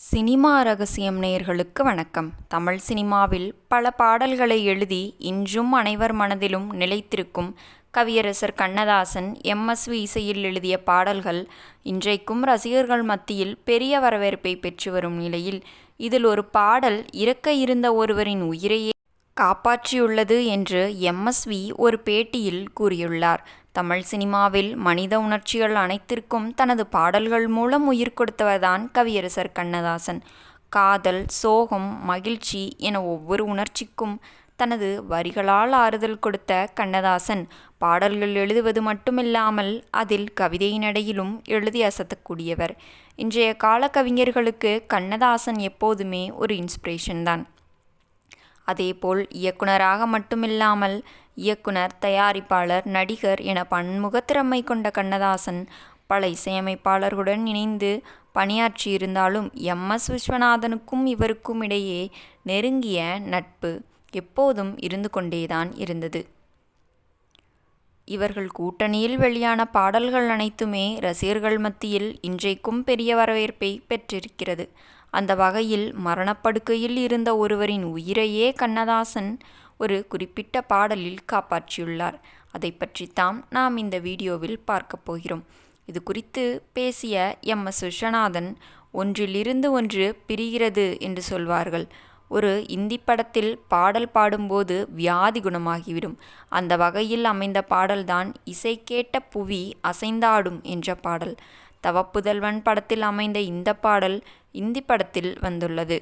Cinema ரகசியம் நேயர்களுக்கு வணக்கம். தமிழ் சினிமாவில் பல பாடல்களை எழுதி இன்றும் அனைவர் மனதிலும் நிலைத்திருக்கும் கவியரசர் கண்ணதாசன் எம்எஸ்வி இசையில் எழுதிய பாடல்கள் இன்றைக்கும் ரசிகர்கள் மத்தியில் பெரிய வரவேற்பை பெற்று வரும் நிலையில் இதில் ஒரு பாடல் இறக்க இருந்த ஒருவரின் உயிரையே காப்பாற்றியுள்ளது என்று எம்எஸ்வி ஒரு பேட்டியில் கூறியுள்ளார். தமிழ் சினிமாவில் மனித உணர்ச்சிகள் அனைத்திற்கும் தனது பாடல்கள் மூலம் உயிர் கொடுத்தவர்தான் கவியரசர் கண்ணதாசன். காதல், சோகம், மகிழ்ச்சி என ஒவ்வொரு உணர்ச்சிக்கும் தனது வரிகளால் ஆறுதல் கொடுத்த கண்ணதாசன் பாடல்கள் எழுதுவது மட்டுமில்லாமல் அதில் கவிதை நடையிலும் எழுதி அசத்தக்கூடியவர். இன்றைய கால கவிஞர்களுக்கு கண்ணதாசன் எப்போதுமே ஒரு இன்ஸ்பிரேஷன் தான். அதேபோல் இயக்குனராக மட்டுமில்லாமல் இயக்குனர், தயாரிப்பாளர், நடிகர் என பன்முகத்திறமை கொண்ட கண்ணதாசன் பல இசையமைப்பாளர்களுடன் இணைந்து பணியாற்றியிருந்தாலும் எம்.எஸ். விஸ்வநாதனுக்கும் இவருக்கும் இடையே நெருங்கிய நட்பு எப்போதும் இருந்து கொண்டேதான் இருந்தது. இவர்கள் கூட்டணியில் வெளியான பாடல்கள் அனைத்துமே ரசிகர்கள் மத்தியில் இன்றைக்கும் பெரிய வரவேற்பை பெற்றிருக்கிறது. அந்த வகையில் மரணப்படுக்கையில் இருந்த ஒருவரின் உயிரையே கண்ணதாசன் ஒரு குறிப்பிட்ட பாடலில் காப்பாற்றியுள்ளார். அதை பற்றித்தான் நாம் இந்த வீடியோவில் பார்க்க போகிறோம். இது குறித்து பேசிய எம்.எஸ். விஸ்வநாதன், ஒன்றிலிருந்து ஒன்று பிரிகிறது என்று சொல்வார்கள். ஒரு இந்தி படத்தில் பாடல் பாடும்போது வியாதி குணமாகிவிடும். அந்த வகையில் அமைந்த பாடல்தான் இசை கேட்ட புவி அசைந்தாடும் என்ற பாடல். தவப்புதல்வன் படத்தில் அமைந்த இந்த பாடல் இந்தி படத்தில் வந்துள்ளது.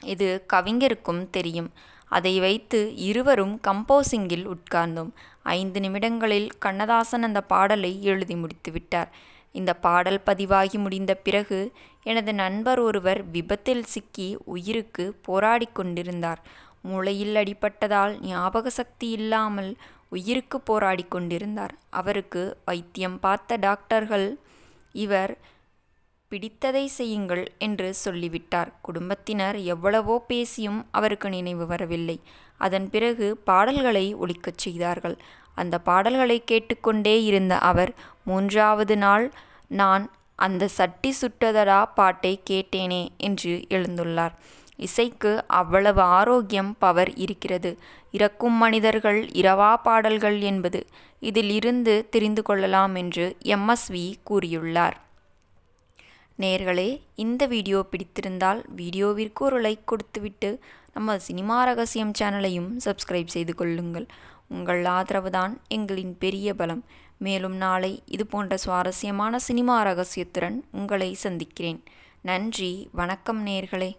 இது கவிஞருக்கும் தெரியும். அதை வைத்து இருவரும் கம்போசிங்கில் உட்கார்ந்தோம். 5 நிமிடங்களில் கண்ணதாசன் அந்த பாடலை எழுதி முடித்துவிட்டார். இந்த பாடல் பதிவாகி முடிந்த பிறகு எனது நண்பர் ஒருவர் விபத்தில் சிக்கி உயிருக்கு போராடி கொண்டிருந்தார். மூளையில் அடிபட்டதால் ஞாபக சக்தி இல்லாமல் உயிருக்கு போராடி கொண்டிருந்தார். அவருக்கு வைத்தியம் பார்த்த டாக்டர்கள், இவர் பிடித்ததை செய்யுங்கள் என்று சொல்லிவிட்டார். குடும்பத்தினர் எவ்வளவோ பேசியும் அவருக்கு நினைவு வரவில்லை. அதன் பிறகு பாடல்களை ஒலிக்கச் செய்தார்கள். அந்த பாடல்களை கேட்டுக்கொண்டே இருந்த அவர் 3வது நாள் நான் அந்த சட்டி சுட்டதடா பாட்டை கேட்டேனே என்று எழுந்துள்ளார். இசைக்கு அவ்வளவு ஆரோக்கியம், பவர் இருக்கிறது. இறக்கும் மனிதர்கள் இரவா பாடல்கள் என்பது இதில் இருந்து தெரிந்து கொள்ளலாம் என்று எம்எஸ்வி கூறியுள்ளார். நேயர்களே, இந்த வீடியோ பிடித்திருந்தால் வீடியோவிற்கு ஒரு லைக் கொடுத்துவிட்டு நம்ம சினிமா ரகசியம் சேனலையும் சப்ஸ்கிரைப் செய்து கொள்ளுங்கள். உங்கள் ஆதரவுதான் எங்களின் பெரிய பலம். மேலும் நாளை இது போன்ற சுவாரஸ்யமான சினிமா ரகசியத்துடன் உங்களை சந்திக்கிறேன். நன்றி, வணக்கம் நேயர்களே.